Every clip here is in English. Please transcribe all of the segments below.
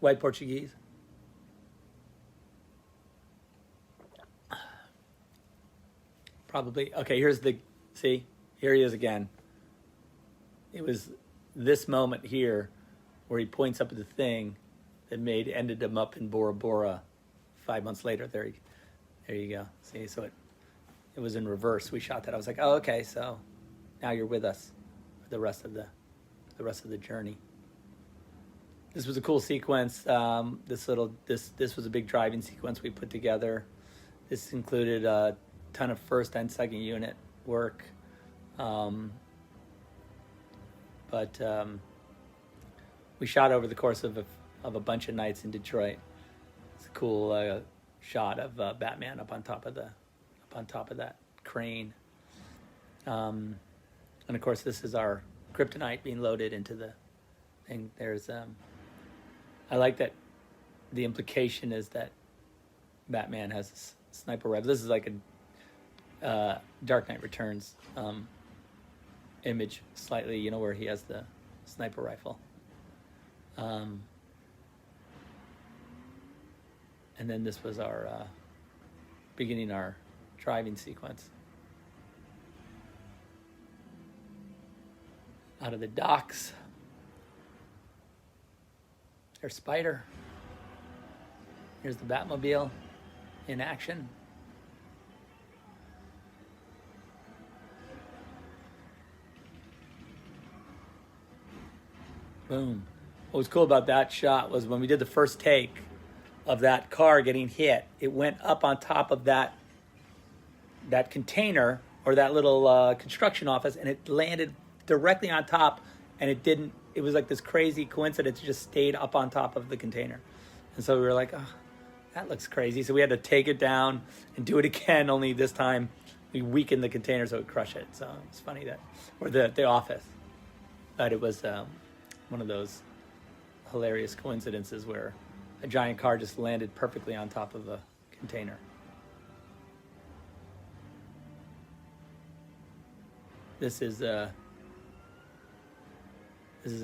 White Portuguese. Probably. Okay, here's the, see, here he is again. It was this moment here where he points up at the thing that ended him up in Bora Bora 5 months later. There you go. See, so it was in reverse. We shot that. I was like, oh, okay, so now you're with us for the rest of the journey. This was a cool sequence. This was a big driving sequence we put together. This included a ton of first and second unit work. But we shot over the course of a bunch of nights in Detroit. It's a cool shot of Batman up on top of that crane. And of course, this is our kryptonite being loaded into the thing. There's I like that the implication is that Batman has a sniper rifle. This is like a Dark Knight Returns image, slightly, you know, where he has the sniper rifle. And then this was our beginning our driving sequence out of the docks. There's Spider. Here's the Batmobile in action. Boom. What was cool about that shot was when we did the first take of that car getting hit, it went up on top of that container or that little construction office, and it landed directly on top, and it was like this crazy coincidence. It just stayed up on top of the container. And so we were like, oh, that looks crazy. So we had to take it down and do it again, only this time we weakened the container so it would crush it. So it's funny that, or the office. But it was one of those hilarious coincidences where a giant car just landed perfectly on top of a container. This is an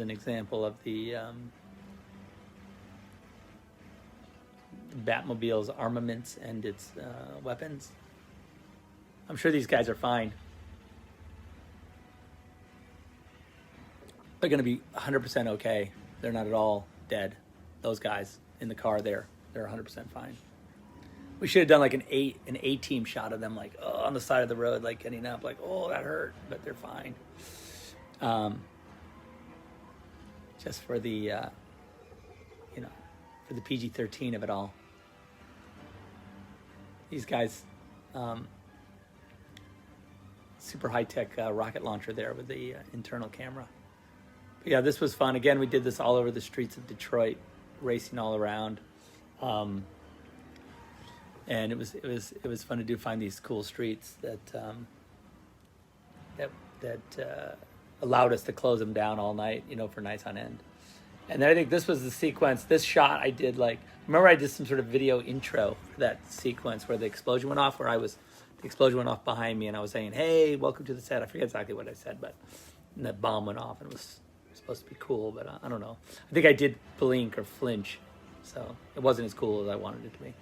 example of the Batmobile's armaments and its weapons. I'm sure these guys are fine. They're going to be 100% okay. They're not at all dead. Those guys in the car there, they're 100% fine. We should have done like an A-team shot of them, like on the side of the road, like getting up, like, oh, that hurt, but they're fine. Just for the, for the PG-13 of it all. These guys, super high-tech rocket launcher there with the internal camera. But yeah, this was fun. Again, we did this all over the streets of Detroit, racing all around. And it was fun to do, find these cool streets that allowed us to close them down all night, for nights on end. And then I think this was the sequence, this shot I did, remember I did some sort of video intro for that sequence where the explosion went off, the explosion went off behind me and I was saying, hey, welcome to the set. I forget exactly what I said, but the bomb went off and it was supposed to be cool, but I don't know. I think I did blink or flinch, so it wasn't as cool as I wanted it to be.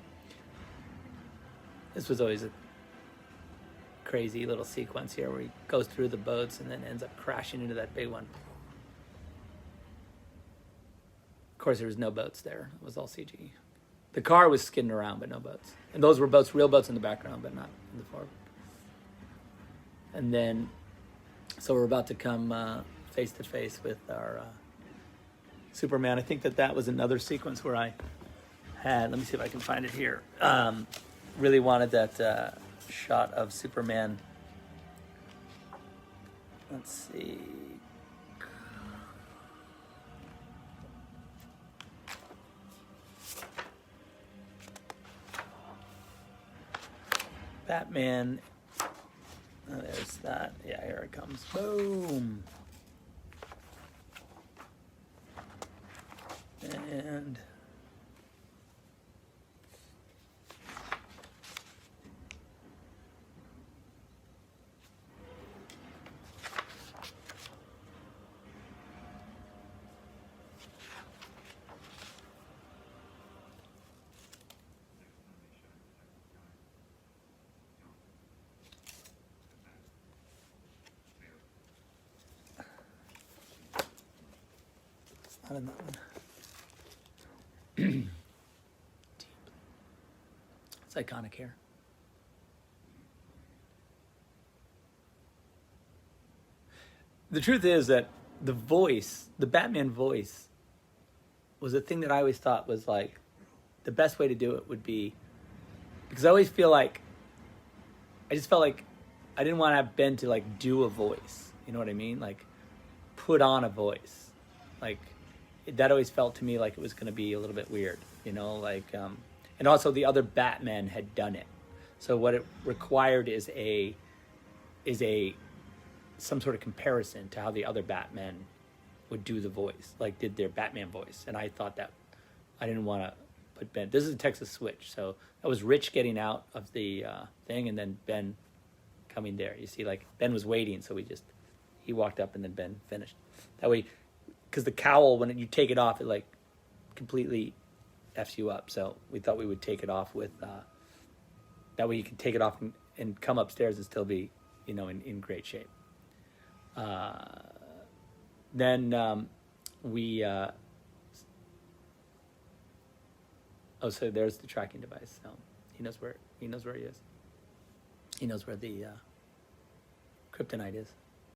This was always a crazy little sequence here where he goes through the boats and then ends up crashing into that big one. Of course, there was no boats there. It was all CG. The car was skidding around, but no boats. And those were boats, real boats in the background, but not in the forward. And then, so we're about to come face to face with our Superman. I think that was another sequence where I had, let me see if I can find it here. Really wanted that shot of Superman. Let's see. Batman. Oh, there's that. Yeah, here it comes. Boom. And not in that one. Deep. It's iconic hair. The truth is that the voice, the Batman voice, was a thing that I always thought was like the best way to do it would be, because I always feel like I just felt like I didn't want to have Ben to like do a voice. You know what I mean? Like put on a voice. Like that always felt to me like it was going to be a little bit weird, you know, like and also the other Batman had done it. So what it required is some sort of comparison to how the other Batmen would do the voice, like did their Batman voice. And I thought that I didn't want to put Ben. This is a Texas switch, so that was Rich getting out of the thing, and then Ben coming there. You see, like Ben was waiting, so he walked up, and then Ben finished. That way, because the cowl, when you take it off, it like completely f's you up. So we thought we would take it off with that way you can take it off and come upstairs and still be, you know, in great shape. Then we so there's the tracking device. So he knows where he is. He knows where the kryptonite is.